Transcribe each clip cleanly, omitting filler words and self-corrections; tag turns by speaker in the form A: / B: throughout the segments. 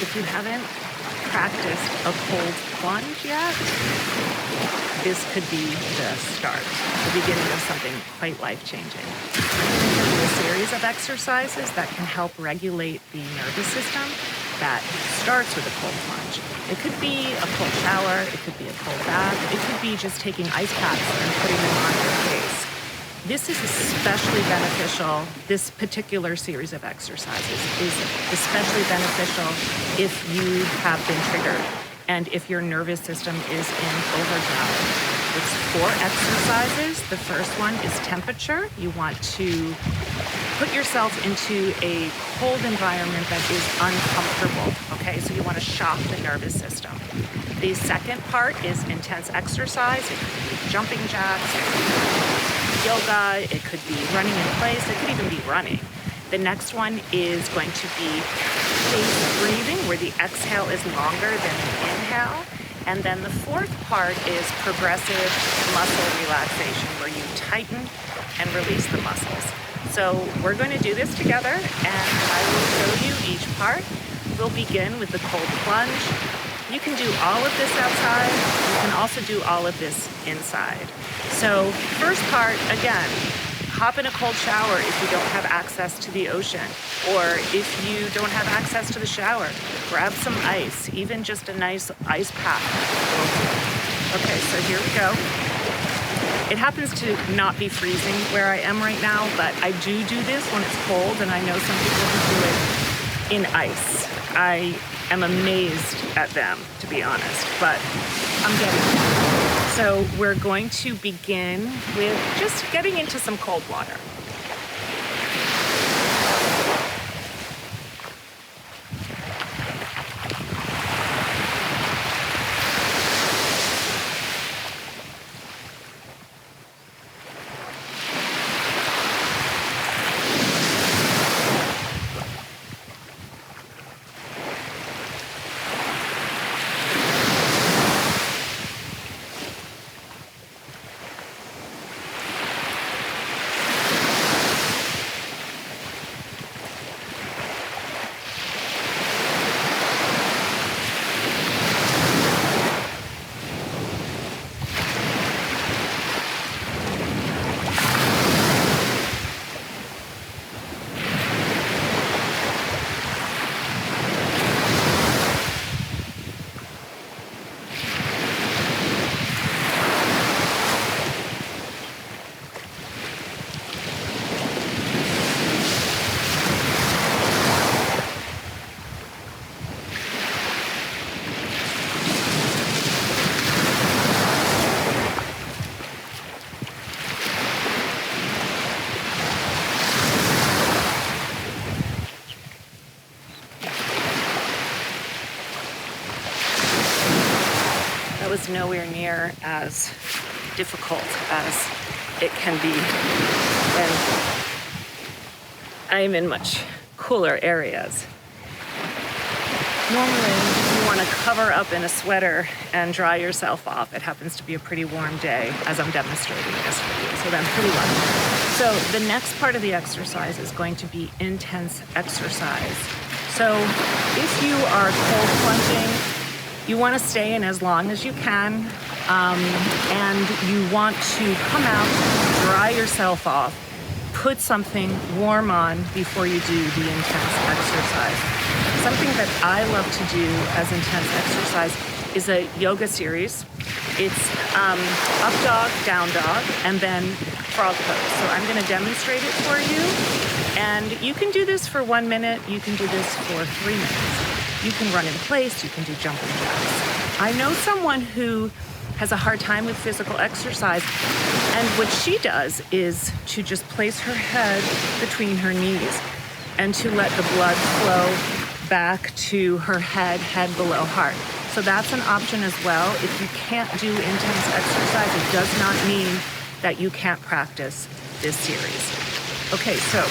A: If you haven't practiced a cold plunge yet, this could be the start, the beginning of something quite life-changing. A series of exercises that can help regulate the nervous system that starts with a cold plunge. It could be a cold shower, it could be a cold bath, it could be just taking ice packs and putting them on your face. This is especially beneficial, this particular series of exercises is especially beneficial if you have been triggered and if your nervous system is in overdrive. It's 4 exercises. The first one is temperature. You want to put yourself into a cold environment that is uncomfortable, okay? So you want to shock the nervous system. The second part is intense exercise. It could be jumping jacks, it could be yoga, it could be running in place, it could even be running. The next one is going to be spaced breathing, where the exhale is longer than the inhale. And then the fourth part is progressive muscle relaxation, where you tighten and release the muscles. So we're going to do this together, and I will show you each part. We'll begin with the cold plunge. You can do all of this outside. You can also do all of this inside. So first part, again, hop in a cold shower if you don't have access to the ocean, or if you don't have access to the shower, grab some ice, even just a nice ice pack. Okay, so here we go. It happens to not be freezing where I am right now, but I do this when it's cold, and I know some people who do it in ice. I am amazed at them, to be honest, but I'm getting there. So we're going to begin with just getting into some cold water. Was nowhere near as difficult as it can be when I'm in much cooler areas. Normally, you want to cover up in a sweater and dry yourself off. It happens to be a pretty warm day as I'm demonstrating this for you, so I'm pretty lucky. So the next part of the exercise is going to be intense exercise. So if you are cold plunging, you want to stay in as long as you can, and you want to come out, dry yourself off, put something warm on before you do the intense exercise. Something that I love to do as intense exercise is a yoga series. It's up dog, down dog, and then frog pose. So I'm going to demonstrate it for you, and you can do this for 1 minute, you can do this for 3 minutes. You can run in place, you can do jumping jacks. I know someone who has a hard time with physical exercise, and what she does is to just place her head between her knees and to let the blood flow back to her head below heart. So that's an option as well. If you can't do intense exercise, it does not mean that you can't practice this series. Okay, so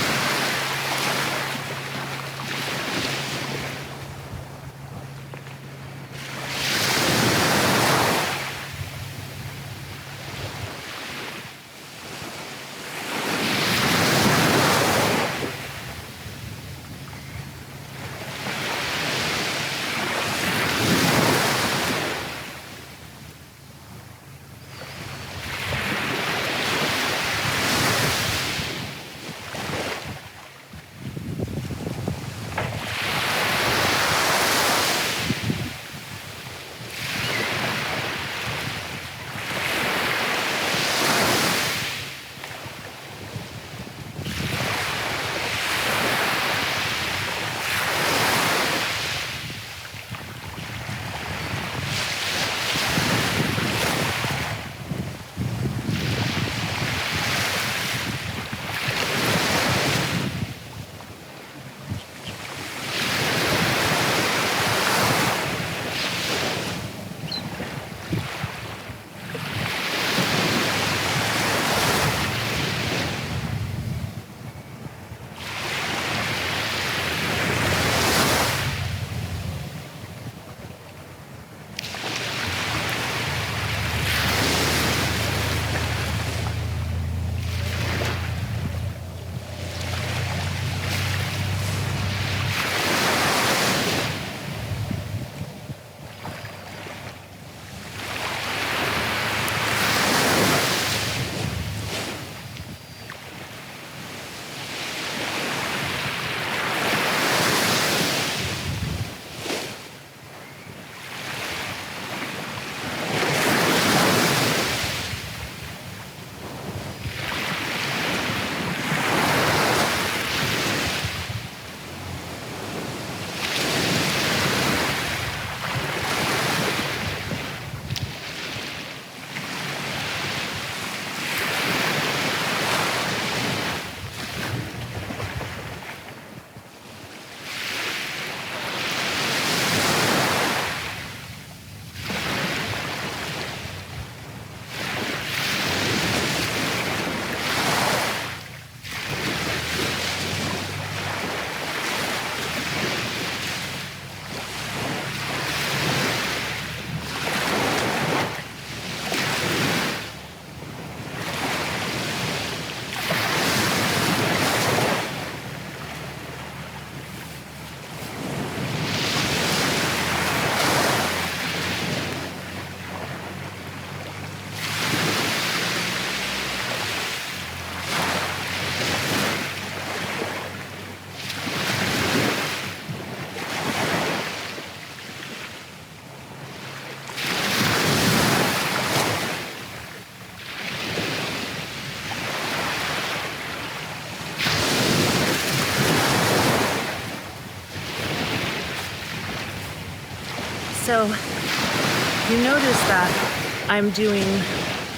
A: So you notice that I'm doing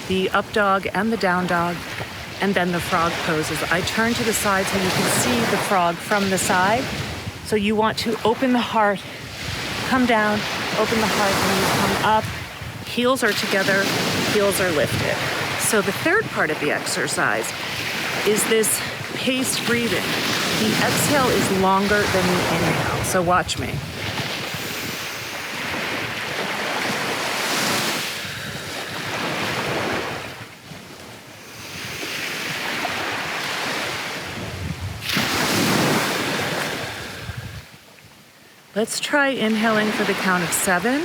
A: the up dog and the down dog, and then the frog poses. I turn to the side so you can see the frog from the side. So you want to open the heart, come down, open the heart, and you come up. Heels are together, heels are lifted. So the third part of the exercise is this paced breathing. The exhale is longer than the inhale, so watch me. Let's try inhaling for the count of 7.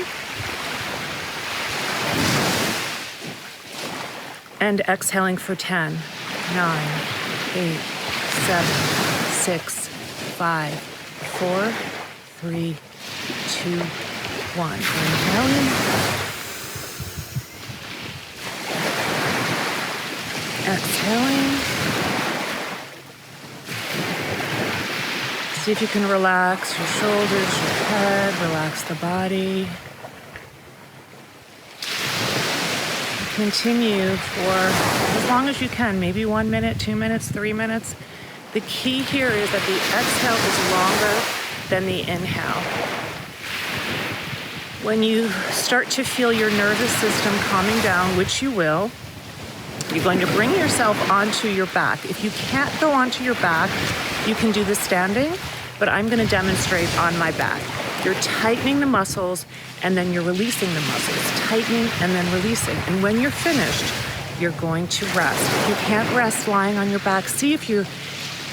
A: And exhaling for 10, 9, 8, 7, 6, 5, 4, 3, 2, 1. Inhaling. Exhaling. See if you can relax your shoulders, your head, relax the body. Continue for as long as you can, maybe 1 minute, 2 minutes, 3 minutes. The key here is that the exhale is longer than the inhale. When you start to feel your nervous system calming down, which you will, you're going to bring yourself onto your back. If you can't go onto your back, you can do the standing, but I'm going to demonstrate on my back. You're tightening the muscles, and then you're releasing the muscles, tightening and then releasing. And when you're finished, you're going to rest. If you can't rest lying on your back, see if you're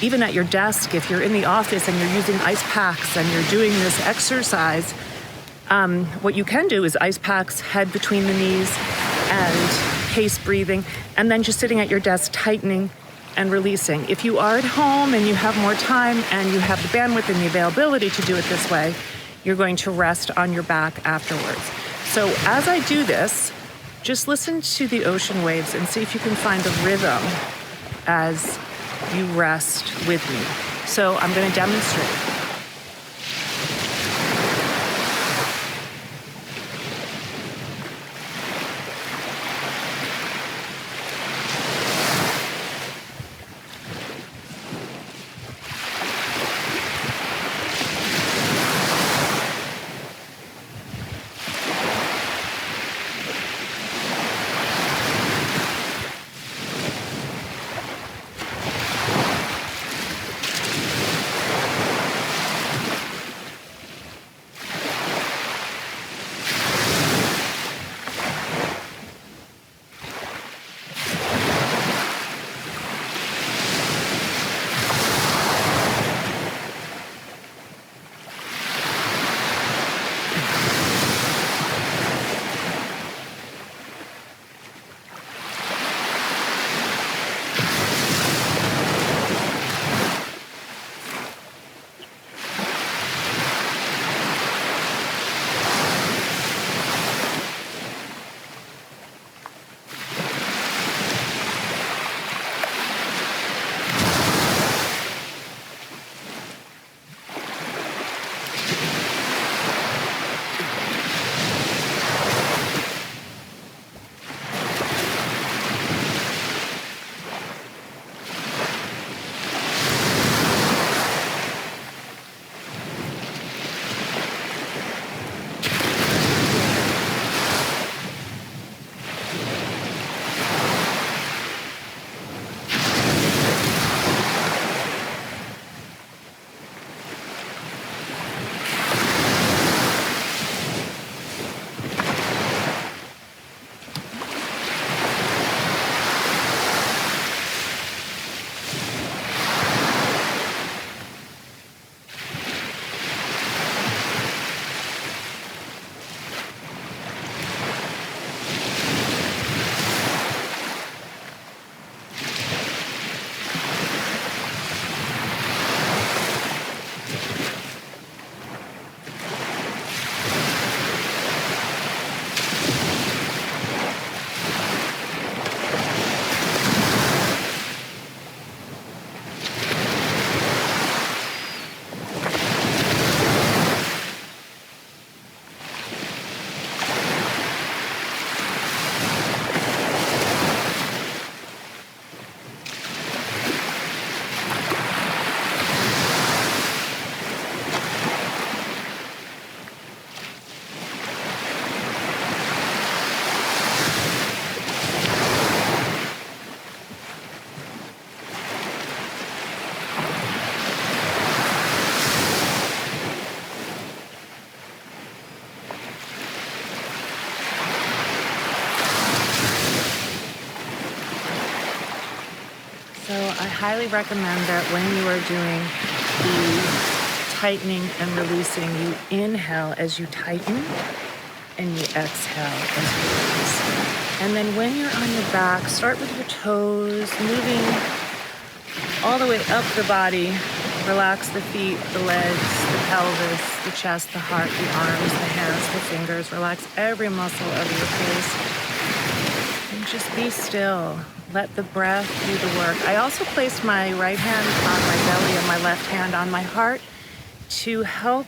A: even at your desk, if you're in the office and you're using ice packs and you're doing this exercise, what you can do is ice packs, head between the knees, and pace breathing, and then just sitting at your desk, tightening and releasing. If you are at home and you have more time and you have the bandwidth and the availability to do it this way, you're going to rest on your back afterwards. So as I do this, just listen to the ocean waves and see if you can find a rhythm as you rest with me. So I'm going to demonstrate. highly recommend that when you are doing the tightening and releasing, you inhale as you tighten and you exhale as you release. And then when you're on your back, start with your toes, moving all the way up the body. Relax the feet, the legs, the pelvis, the chest, the heart, the arms, the hands, the fingers. Relax every muscle of your face. And just be still. Let the breath do the work. I also placed my right hand on my belly and my left hand on my heart to help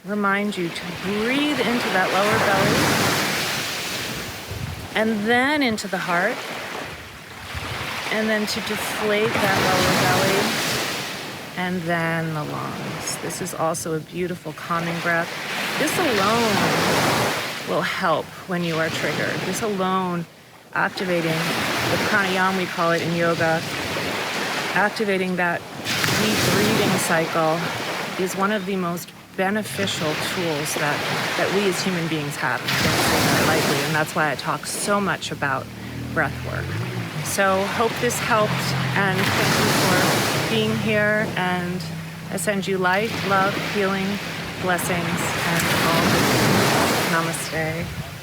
A: remind you to breathe into that lower belly and then into the heart, and then to deflate that lower belly and then the lungs. This is also a beautiful calming breath. This alone will help when you are triggered. This alone, activating the pranayama, we call it in yoga, activating that deep breathing cycle is one of the most beneficial tools that we as human beings have. I don't say that lightly, and that's why I talk so much about breath work. So hope this helped, and thank you for being here, and I send you light, love, healing, blessings, and all. Namaste.